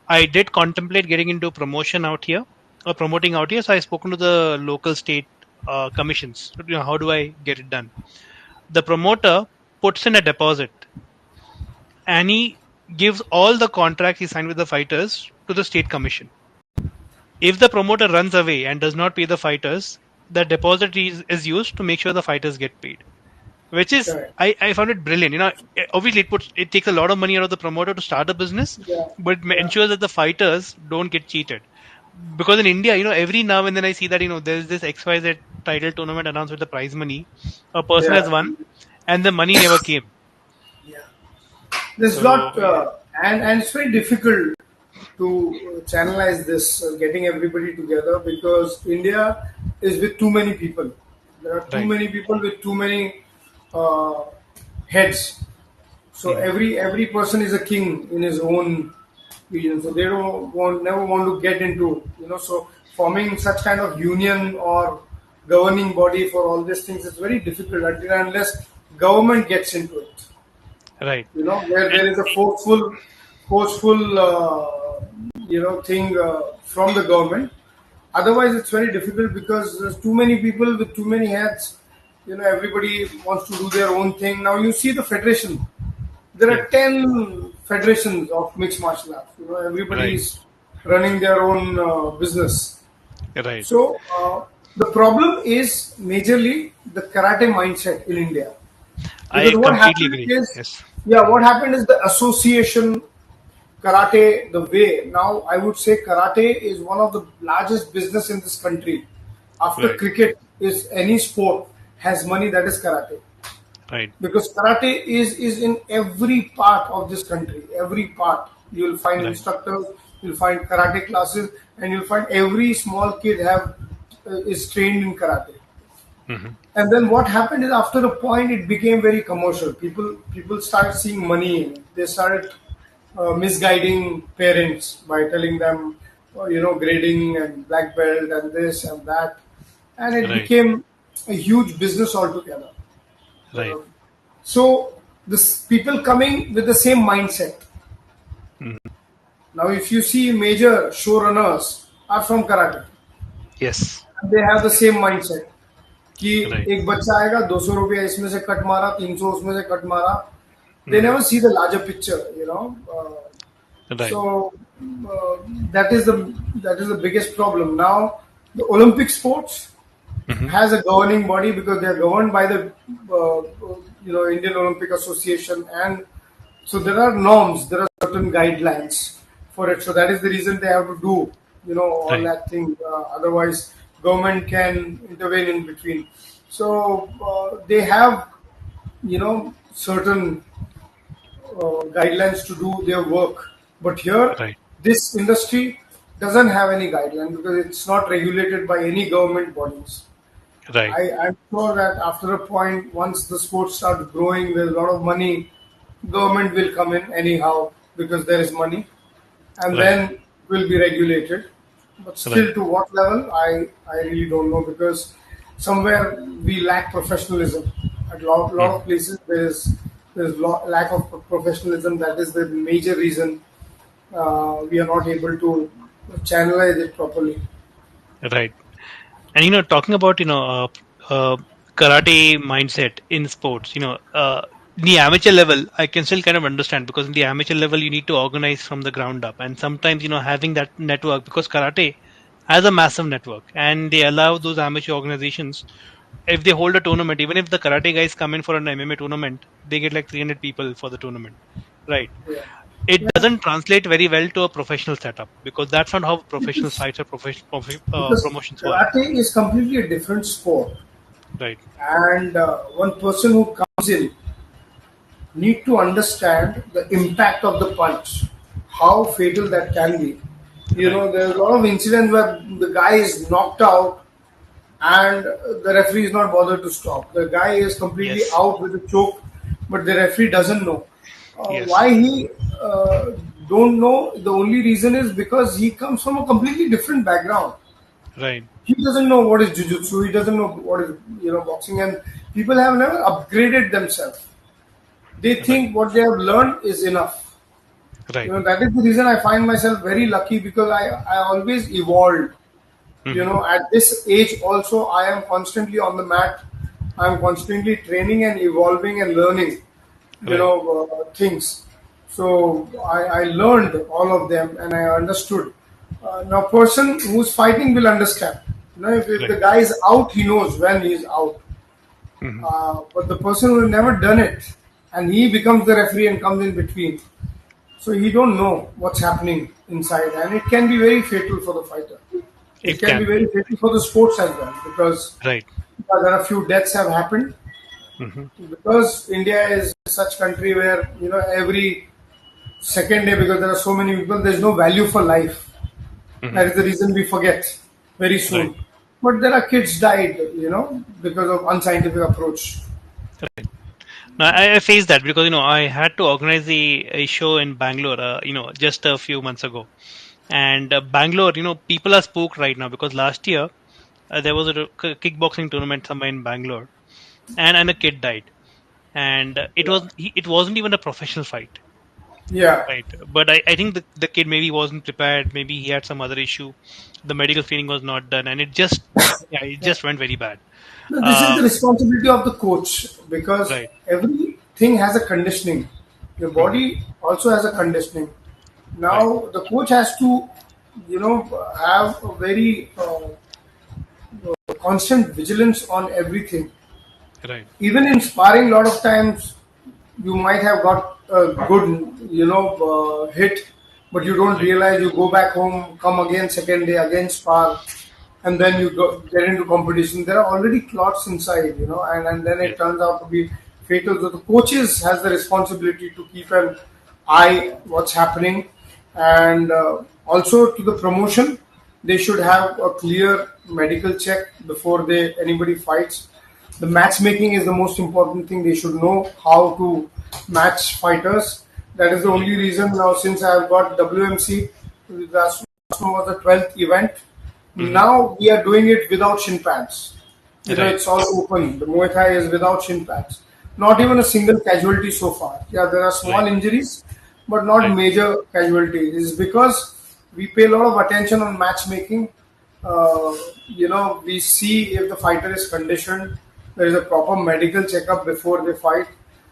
I did contemplate getting into promotion out here or promoting out here. So I spoken to the local state commissions. How do I get it done? The promoter puts in a deposit and he gives all the contracts he signed with the fighters to the state commission. If the promoter runs away and does not pay the fighters, the deposit is used to make sure the fighters get paid. Which is, Correct. I found it brilliant. Obviously it takes a lot of money out of the promoter to start a business, Yeah, but it yeah, ensures that the fighters don't get cheated. Because in India, every now and then I see that there's this XYZ title tournament announced with the prize money, a person has yeah, won, and the money never came. yeah. There's So lot, and it's very difficult to channelize this, getting everybody together because India is with too many people. There are too right, many people with too many uh, heads. So hmm, every person is a king in his own region. So they don't want never want to get into So forming such kind of union or governing body for all these things is very difficult until and unless government gets into it. right, Where and there is a forceful thing from the government. Otherwise, it's very difficult because there's too many people with too many hats. Everybody wants to do their own thing. Now you see the federation. There yeah, are 10 federations of mixed martial arts. Everybody right, is running their own business. right. So the problem is majorly the karate mindset in India. Because I what completely happened agree. is, Yes, yeah, what happened is the association karate, the way now I would say karate is one of the largest business in this country. After right, cricket, is any sport has money, that is karate, right, because karate is in every part of this country. Every part you'll find right, instructors, you'll find karate classes, and you'll find every small kid have is trained in karate. hmm, And then what happened is after a point it became very commercial. People started seeing money in it. They started misguiding parents by telling them, grading and black belt and this and that, and it right, became a huge business altogether. right, So this people coming with the same mindset. hmm, Now, if you see major showrunners are from karate, yes, they have the yes, same mindset. कि right, एक बच्चा आएगा 200 रुपया इसमें से cut मारा 300 उसमें से कट मारा they hmm, never see the larger picture. right, So uh, that is the biggest problem now. The Olympic sports hmm, has a governing body because they are governed by the Indian Olympic Association, and so there are norms, there are certain guidelines for it. So that is the reason they have to do all right, that thing. Otherwise, government can intervene in between. So they have certain guidelines to do their work. But here, right, this industry doesn't have any guideline because it's not regulated by any government bodies. right, I'm sure that after a point, once the sport starts growing with a lot of money, government will come in anyhow because there is money, and right, then will be regulated. But right, still, to what level, I really don't know because somewhere we lack professionalism. At lot hmm, of places, there's lack of professionalism. That is the major reason we are not able to channelize it properly. right. And talking about karate mindset in sports, the amateur level, I can still kind of understand because in the amateur level you need to organize from the ground up, and sometimes having that network, because karate has a massive network, and they allow those amateur organizations, if they hold a tournament, even if the karate guys come in for an MMA tournament, they get like 300 people for the tournament, right? Yeah. It Yeah. doesn't translate very well to a professional setup because that's not how professional Because sites or because promotions work. karate is completely a different sport, Right. and one person who comes in need to understand the impact of the punch, how fatal that can be. Right. There's a lot of incidents where the guy is knocked out and the referee is not bothered to stop. The guy is completely Yes. out with a choke, but the referee doesn't know. Yes. Why he don't know? The only reason is because he comes from a completely different background. Right. He doesn't know what is jujutsu. He doesn't know what is boxing, and people have never upgraded themselves. They Right. think what they have learned is enough. Right. That is the reason I find myself very lucky, because I always evolved. Hmm. At this age also, I am constantly on the mat. I am constantly training and evolving and learning, Right. things. So I learned all of them and I understood. Now, person who's fighting will understand. If the Right. guy is out, he knows when he is out. Hmm. But the person who has never done it, and he becomes the referee and comes in between, so he don't know what's happening inside, and it can be very fatal for the fighter. It It can be can. very fatal for the sports as well, because Right. there are a few deaths have happened, Hmm. because India is such country where every second day, because there are so many people, there's no value for life. Hmm. That is the reason we forget very Right. soon. But there are kids died, because of unscientific approach. Right. Now, I faced that because I had to organize a show in Bangalore, just a few months ago, and Bangalore, people are spooked right now because last year there was a kickboxing tournament somewhere in Bangalore, and a kid died, and it wasn't even a professional fight, Yeah. right? But I think the kid maybe wasn't prepared, maybe he had some other issue, the medical screening was not done, and it Yeah. just went very bad. No, this is Uh, the responsibility of the coach, because right. everything has a conditioning. Your Hmm. body also has a conditioning. Right. Now the coach has to, have a very constant vigilance on everything. Right. Even in sparring, a lot of times you might have got a good, hit, but you don't Right. realize. You go back home, come again second day, again spar, and then you get into competition. There are already clots inside, and then it Yes. turns out to be fatal. So the coaches has the responsibility to keep an eye what's happening, and also to the promotion, they should have a clear medical check before they anybody fights. The matchmaking is the most important thing. They should know how to match fighters. That is the Right. only reason now, since I have got WMC, last one was the 12th event. Hmm. Now we are doing it without shin pads. Right. It's all open. The Muay Thai is without shin pads. Not even a single casualty so far. Yeah, there are small Right. injuries, but not Right. major casualties. It's because we pay a lot of attention on matchmaking. We see if the fighter is conditioned. There is a proper medical checkup before they fight.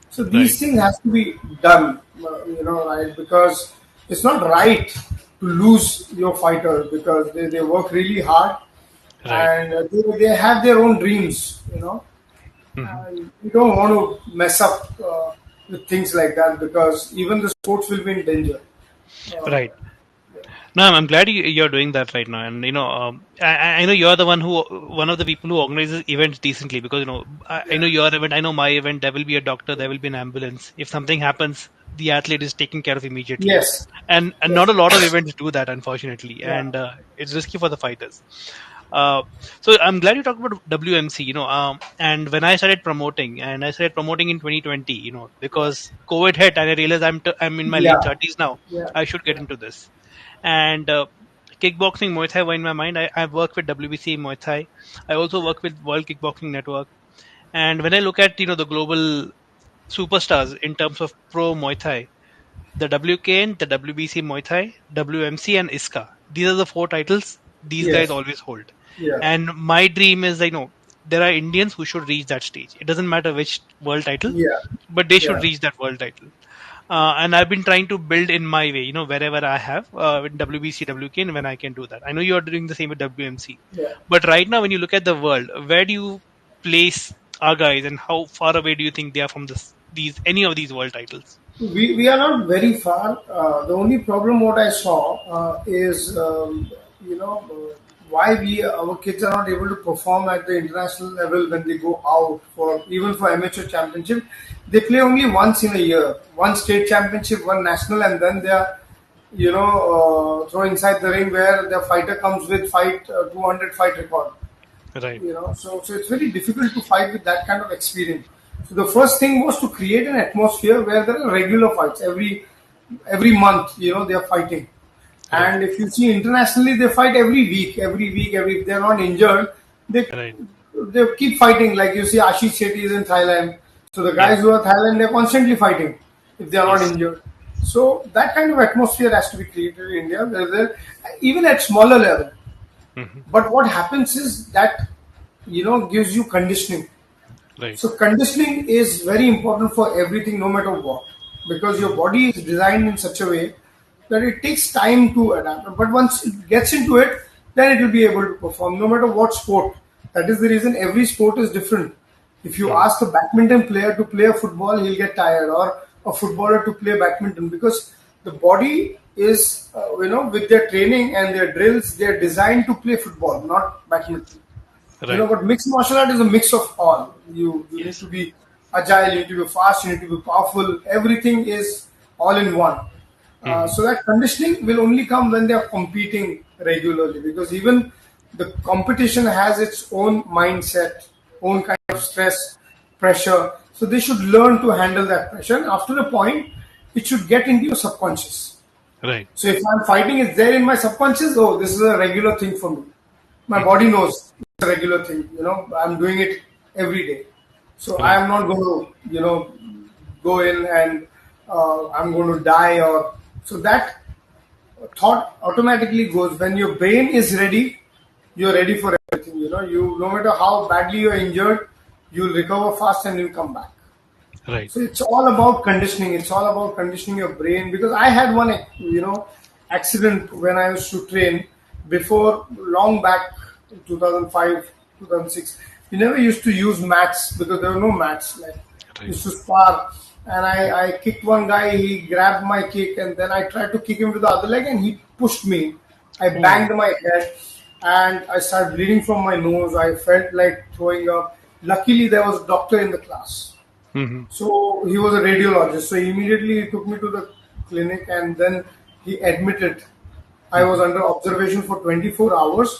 So Right. these things has to be done, right? Because it's not right to lose your fighter, because they work really hard, Right. and they have their own dreams, Hmm. and you don't want to mess up with things like that, because even the sports will be in danger. Uh, Right. No, I'm glad you're doing that right now, and I know you're the one of the people who organizes events decently because I yeah. know your event, I know my event. There will be a doctor, there will be an ambulance. If something happens, the athlete is taken care of immediately, Yes. and not Yes. a lot of events do that, unfortunately, Yeah. and it's risky for the fighters. Uh, so I'm glad you talked about WMC. And when I started promoting in 2020, because COVID hit, and I realized I'm in my late Yeah. 30s now. Yeah. I should get Yeah. into this. And kickboxing, Muay Thai were in my mind. I've worked with WBC Muay Thai. I also work with World Kickboxing Network. And when I look at the global superstars in terms of pro Muay Thai, the WKN, the WBC Muay Thai, WMC, and ISKA. These are the four titles these guys Yes. always hold. Yeah. And my dream is, there are Indians who should reach that stage. It doesn't matter which world title, Yeah. but they should Yeah. reach that world title. And I've been trying to build in my way, wherever I have with WBC, WKN, when I can do that. I know you're doing the same with WMC, Yeah. but right now, when you look at the world, where do you place our guys, and how far away do you think they are from these any of these world titles? We are not very far. The only problem what I saw is, why we our kids are not able to perform at the international level when they go out for even for amateur championship. They play only once in a year, one state championship, one national, and then they are, throw inside the ring where the fighter comes with 200 fight record. Right, So it's very difficult to fight with that kind of experience. So the first thing was to create an atmosphere where there are regular fights every month. They are fighting, right, and if you see internationally, they fight every week. If they're not injured, they right, they keep fighting. Like you see, Ashish Shetty is in Thailand. So the guys Yes. who are Thailand, they're constantly fighting if they are not Yes. injured. So that kind of atmosphere has to be created in India, even at smaller level. Hmm. But what happens is that gives you conditioning. Right. So conditioning is very important for everything, no matter what, because your Hmm. body is designed in such a way that it takes time to adapt. But once it gets into it, then it will be able to perform, no matter what sport. That is the reason every sport is different. If you Hmm. ask a badminton player to play a football, he'll get tired, or a footballer to play badminton, because the body is, with their training and their drills, they're designed to play football, not badminton. Right. But mixed martial art is a mix of all. You need Yes. to be agile, you need to be fast, you need to be powerful. Everything is all in one. Hmm. So that conditioning will only come when they are competing regularly, because even the competition has its own mindset, own kind of stress, pressure. So they should learn to handle that pressure. And after a point, it should get into your subconscious. Right. So if I'm fighting, it's there in my subconscious. Oh, this is a regular thing for me. My Hmm. body knows it's a regular thing. I'm doing it every day. So I Right. am not going to, go in and I'm going to die, or so that thought automatically goes. When your brain is ready, you're ready for everything. You no matter how badly you're injured, you'll recover fast and you'll come back. Right. So it's all about conditioning. It's all about conditioning your brain, because I had one, accident when I used to train before, long back in 2005, 2006. We never used to use mats because there were no mats. Like, we Right. used to spar, and I kicked one guy. He grabbed my kick, and then I tried to kick him with the other leg, and he pushed me. I Oh. banged my head, and I started bleeding from my nose. I felt like throwing up. Luckily, there was a doctor in the class, Hmm. so he was a radiologist. So he immediately took me to the clinic, and then he admitted. I was Hmm. under observation for 24 hours,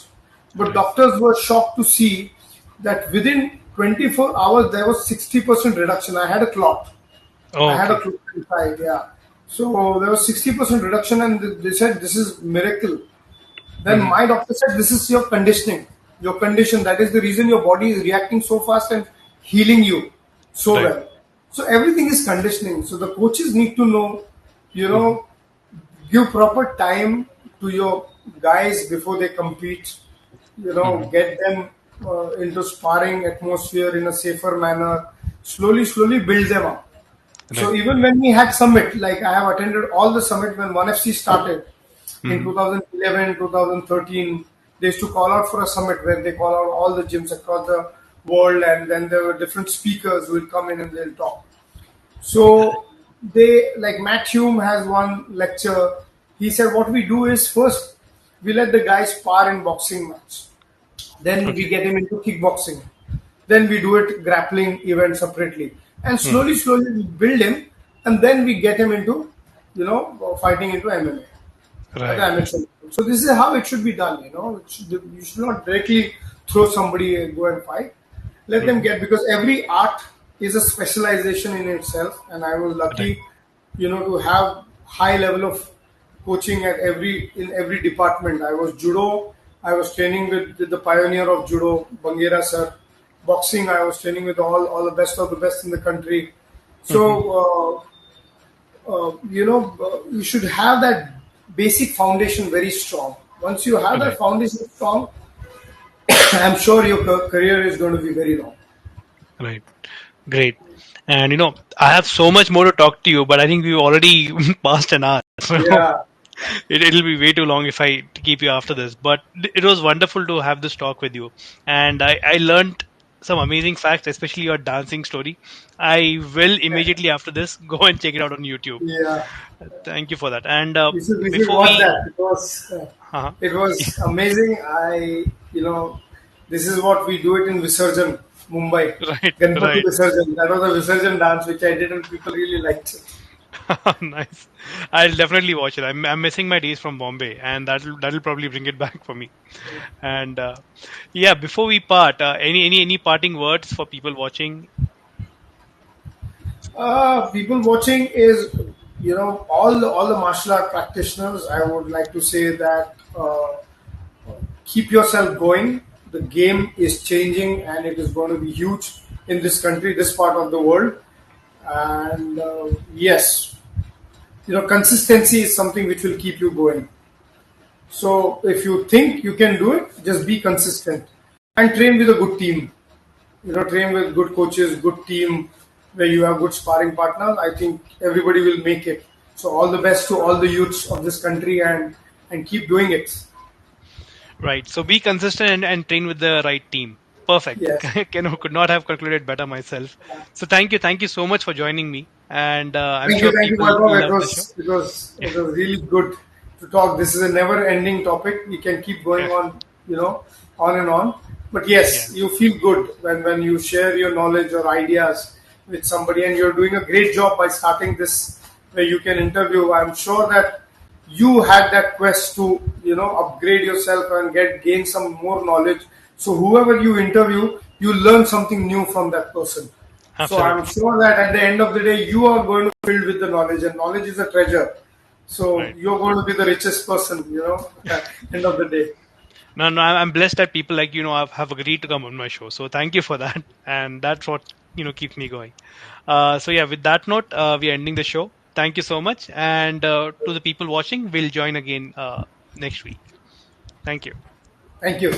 but Right. doctors were shocked to see that within 24 hours there was 60% reduction. I had a clot. Oh, I had a okay. clot inside, yeah. So there was 60% reduction, and they said this is miracle. Then Hmm. my doctor said, this is your conditioning, your condition. That is the reason your body is reacting so fast and healing you so Right. well. So everything is conditioning. So the coaches need to know, you Hmm. know, give proper time to your guys before they compete. Hmm. Get them into sparring atmosphere in a safer manner. Slowly build them up. So Right. even when we had summit, like I have attended all the summit when 1FC started in Hmm. 2011, 2013, they used to call out for a summit where they call out all the gyms across the world, and then there were different speakers who will come in and they'll talk. So they, like Matt Hume has one lecture. He said what we do is first we let the guys spar in boxing match. Then we Okay. get him into kickboxing. Then we do it grappling event separately. And Hmm. slowly we build him, and then we get him into, fighting into MMA at the Right. amateur level. So this is how it should be done. You should not directly throw somebody and go and fight. Let them Hmm. get, because every art is a specialization in itself. And I was Right. lucky, to have high level of coaching in every department. I was judo. I was training with the pioneer of judo, Bangera sir. Boxing, I was training with all the best of the best in the country. So Hmm. you should have that basic foundation very strong. Once you have that Right. foundation strong, I'm sure your career is going to be very long. Right. Great. And I have so much more to talk to you, but I think we've already passed an hour. So Yeah. it'll be way too long if I keep you after this. But it was wonderful to have this talk with you. And I learned some amazing facts, especially your dancing story. I will immediately after this go and check it out on YouTube. Yeah. Thank you for that. And We should before watch we. that, because Uh-huh. it was amazing. This is what we do it in Visarjan, Mumbai. Right, Ganpati right. Visarjan. That was a Visarjan dance which I did, and people really liked it. Nice. I'll definitely watch it. I'm missing my days from Bombay, and that'll probably bring it back for me. And yeah, before we part, any parting words for people watching? People watching is, all the martial art practitioners. I would like to say that keep yourself going. The game is changing, and it is going to be huge in this country, this part of the world. And yes, consistency is something which will keep you going. So if you think you can do it, just be consistent and train with a good team. Train with good coaches, good team, where you have good sparring partners. I think everybody will make it. So all the best to all the youths of this country, and keep doing it. Right. So be consistent and train with the right team. Perfect. Yes. Could not have concluded better myself. So thank you so much for joining me, and I'm sure Thank you, people Vaibhav. It love the show. was it was Yeah, it was really good to talk. This is a never-ending topic. We can keep going yeah, on, on and on. But yeah. yes, you feel good when you share your knowledge or ideas with somebody, and you're doing a great job by starting this where you can interview. I'm sure that you had that quest to upgrade yourself and gain some more knowledge. So whoever you interview, you learn something new from that person. So I'm Absolutely. sure that at the end of the day, you are going to be filled with the knowledge, and knowledge is a treasure. So Right. you're going to be the richest person, at the end of the day. No, no, I'm blessed that people like have agreed to come on my show. So thank you for that, and that's what keeps me going. So yeah, with that note, we are ending the show. Thank you so much, and to the people watching, we'll join again next week. Thank you. Thank you.